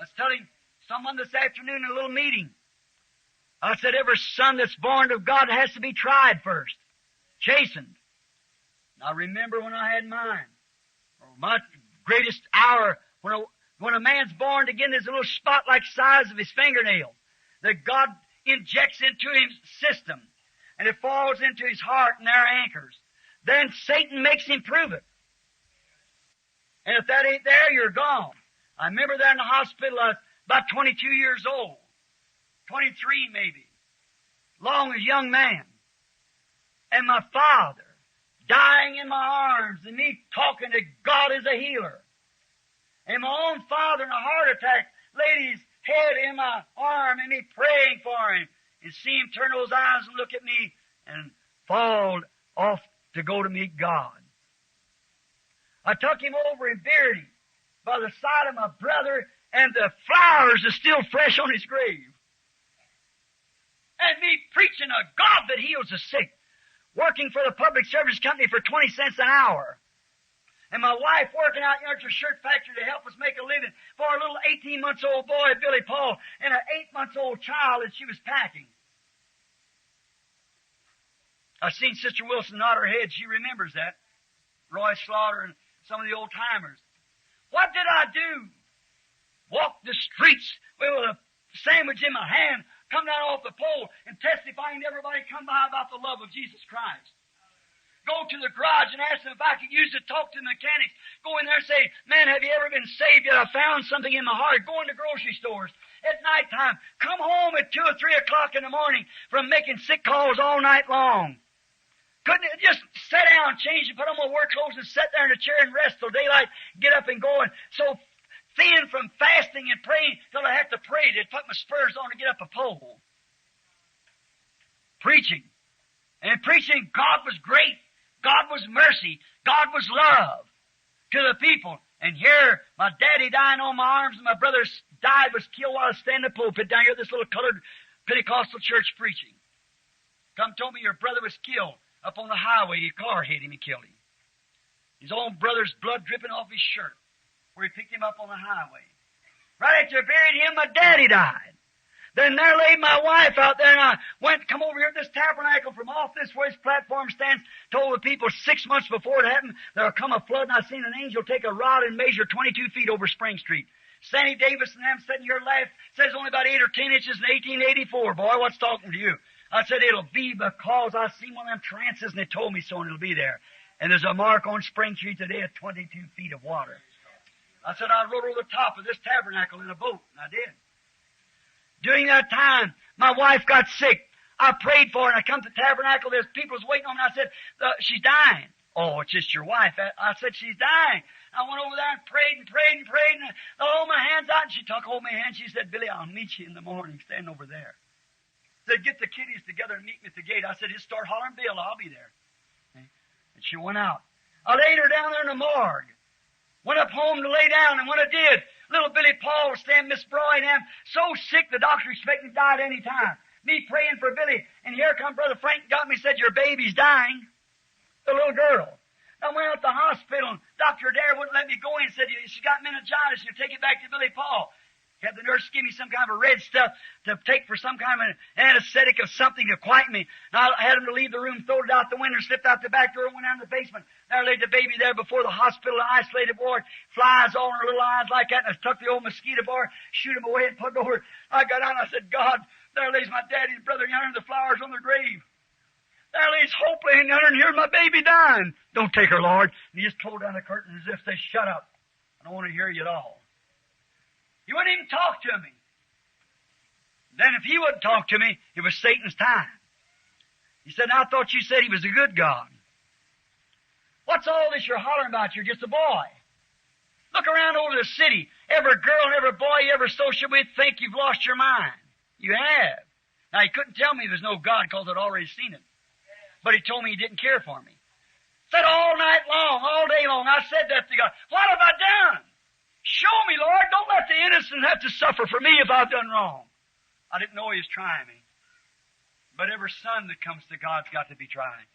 I was telling someone this afternoon in a little meeting. I said, every son that's born of God has to be tried first, chastened. I remember when I had mine, my greatest hour, when a man's born again, there's a little spot like the size of his fingernail that God injects into his system, and it falls into his heart, and there anchors. Then Satan makes him prove it. And if that ain't there, you're gone. I remember there in the hospital, I was about 22 years old, 23 maybe, long as a young man, and my father dying in my arms, and me talking to God as a healer, and my own father in a heart attack laid his head in my arm, and me praying for him, and see him turn those eyes and look at me, and fall off to go to meet God. I took him over and buried him by the side of my brother, and the flowers are still fresh on his grave. And me preaching a God that heals the sick, working for the public service company for 20 cents an hour. And my wife working out here at your shirt factory to help us make a living for a little 18-month-old boy, Billy Paul, and an 8-month-old child that she was packing. I've seen Sister Wilson nod her head. She remembers that. Roy Slaughter and some of the old-timers. What did I do? Walk the streets with a sandwich in my hand, come down off the pole, and testifying to everybody come by about the love of Jesus Christ. Go to the garage and ask them if I could use it to talk to the mechanics. Go in there and say, man, have you ever been saved yet? I found something in my heart. Go into grocery stores at nighttime. Come home at 2 or 3 o'clock in the morning from making sick calls all night long. Couldn't just sit down, change and put on my work clothes and sit there in a chair and rest till daylight, get up and go. And so thin from fasting and praying till I had to pray. They'd put my spurs on to get up a pole. Preaching. And preaching, God was great. God was mercy. God was love to the people. And here, my daddy dying on my arms and my brother died, was killed while I was standing in the pulpit down here at this little colored Pentecostal church preaching. Come told me your brother was killed up on the highway. Your car hit him and killed him. His own brother's blood dripping off his shirt where he picked him up on the highway. Right after I buried him, my daddy died. Then there lay my wife out there, and I come over here at this tabernacle from off this where his platform stands, told the people 6 months before it happened, there'll come a flood, and I seen an angel take a rod and measure 22 feet over Spring Street. Sandy Davis and them sitting here left says only about 8 or 10 inches in 1884. Boy, what's talking to you? I said, it'll be because I seen one of them trances, and they told me so, and it'll be there. And there's a mark on Spring Street today of 22 feet of water. I said, I rode over the top of this tabernacle in a boat, and I did. During that time, my wife got sick. I prayed for her, and I come to the tabernacle. There's people waiting on me. I said, she's dying. Oh, it's just your wife. I said, she's dying. I went over there and prayed and prayed and prayed, and I hold my hands out, and she took hold of my hand. She said, Billy, I'll meet you in the morning. Stand over there. Said, get the kiddies together and meet me at the gate. I said, just start hollering, Bill, I'll be there. And she went out. I laid her down there in the morgue. Went up home to lay down, and when I did, little Billy Paul was standing, Miss Broy and them, so sick the doctor expected to die at any time. Me praying for Billy, and here come Brother Frank got me, said, your baby's dying. The little girl. I went out to the hospital, and Dr. Adair wouldn't let me go in, said, she got meningitis, you take it back to Billy Paul. Had the nurse give me some kind of a red stuff to take for some kind of an anesthetic of something to quiet me. And I had him to leave the room, throw it out the window, slipped out the back door, and went down to the basement. There laid the baby there before the hospital, isolated ward, flies all in her little eyes like that, and I took the old mosquito bar, shoot him away, and put it over. I got out and I said, God, there lays my daddy's brother yonder, the flowers on their grave. There lays Hope laying yonder, and here's my baby dying. Don't take her, Lord. And he just pulled down the curtain as if they shut up. I don't want to hear you at all. He wouldn't even talk to me. Then if he wouldn't talk to me, it was Satan's time. He said, I thought you said he was a good God. What's all this you're hollering about? You're just a boy. Look around over the city. Every girl and every boy you ever social with think you've lost your mind. You have. Now, he couldn't tell me there's no God because I'd already seen it. But he told me he didn't care for me. Said all night long, all day long, I said that to God. What have I done? Show me, Lord. Don't let the innocent have to suffer for me if I've done wrong. I didn't know he was trying me. But every son that comes to God's got to be tried.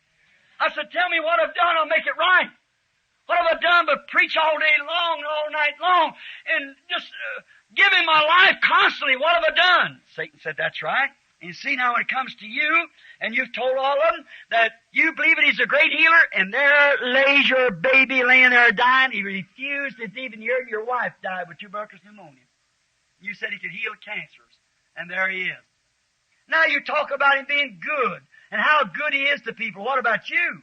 I said, tell me what I've done. I'll make it right. What have I done but preach all day long and all night long and just give Him my life constantly? What have I done? Satan said, that's right. And you see now when it comes to you, and you've told all of them that you believe that He's a great healer, and there lays your baby laying there dying. He refused it even. Your wife died with tuberculosis pneumonia. You said He could heal cancers, and there He is. Now you talk about Him being good, and how good He is to people. What about you?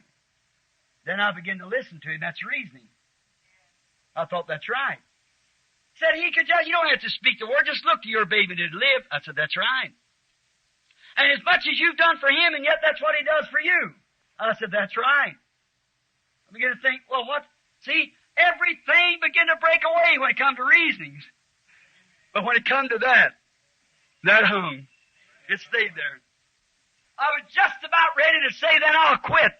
Then I begin to listen to Him. That's reasoning. I thought, that's right. Said He could just, you don't have to speak the word, just look to your baby to live. I said, that's right. And as much as you've done for Him, and yet that's what He does for you. I said, that's right. I began to think, well, what? See, everything began to break away when it come to reasonings. But when it come to that hung. It stayed there. I was just about ready to say, then I'll quit.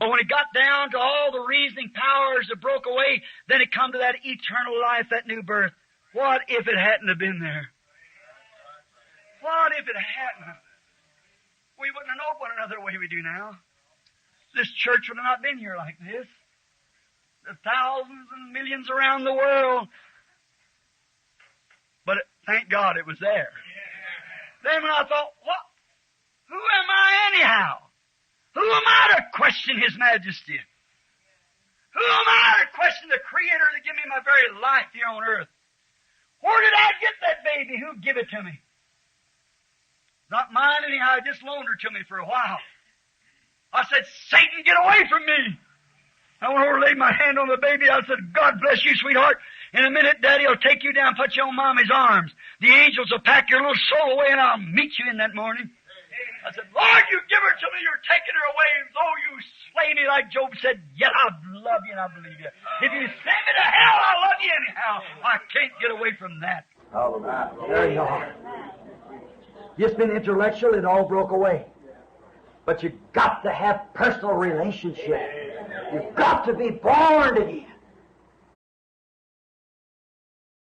But when it got down to all the reasoning powers that broke away, then it come to that eternal life, that new birth. What if it hadn't have been there? What if it hadn't? We wouldn't have known one another the way we do now. This church would have not been here like this. The thousands and millions around the world. But thank God it was there. Then when I thought, what? Who am I anyhow? Who am I to question His Majesty? Who am I to question the Creator that gave me my very life here on earth? Where did I get that baby? Who gave it to me? Not mine anyhow. I just loaned her to me for a while. I said, Satan, get away from me. I went over and laid my hand on the baby. I said, God bless you, sweetheart. In a minute, Daddy will take you down and put you on Mommy's arms. The angels will pack your little soul away, and I'll meet you in that morning. I said, Lord, you give her to me. You're taking her away. And though you slay me, like Job said, yet I love you and I believe you. If you send me to hell, I love you anyhow. I can't get away from that. There you are. Just been intellectual, it all broke away. But you've got to have personal relationship. You've got to be born again.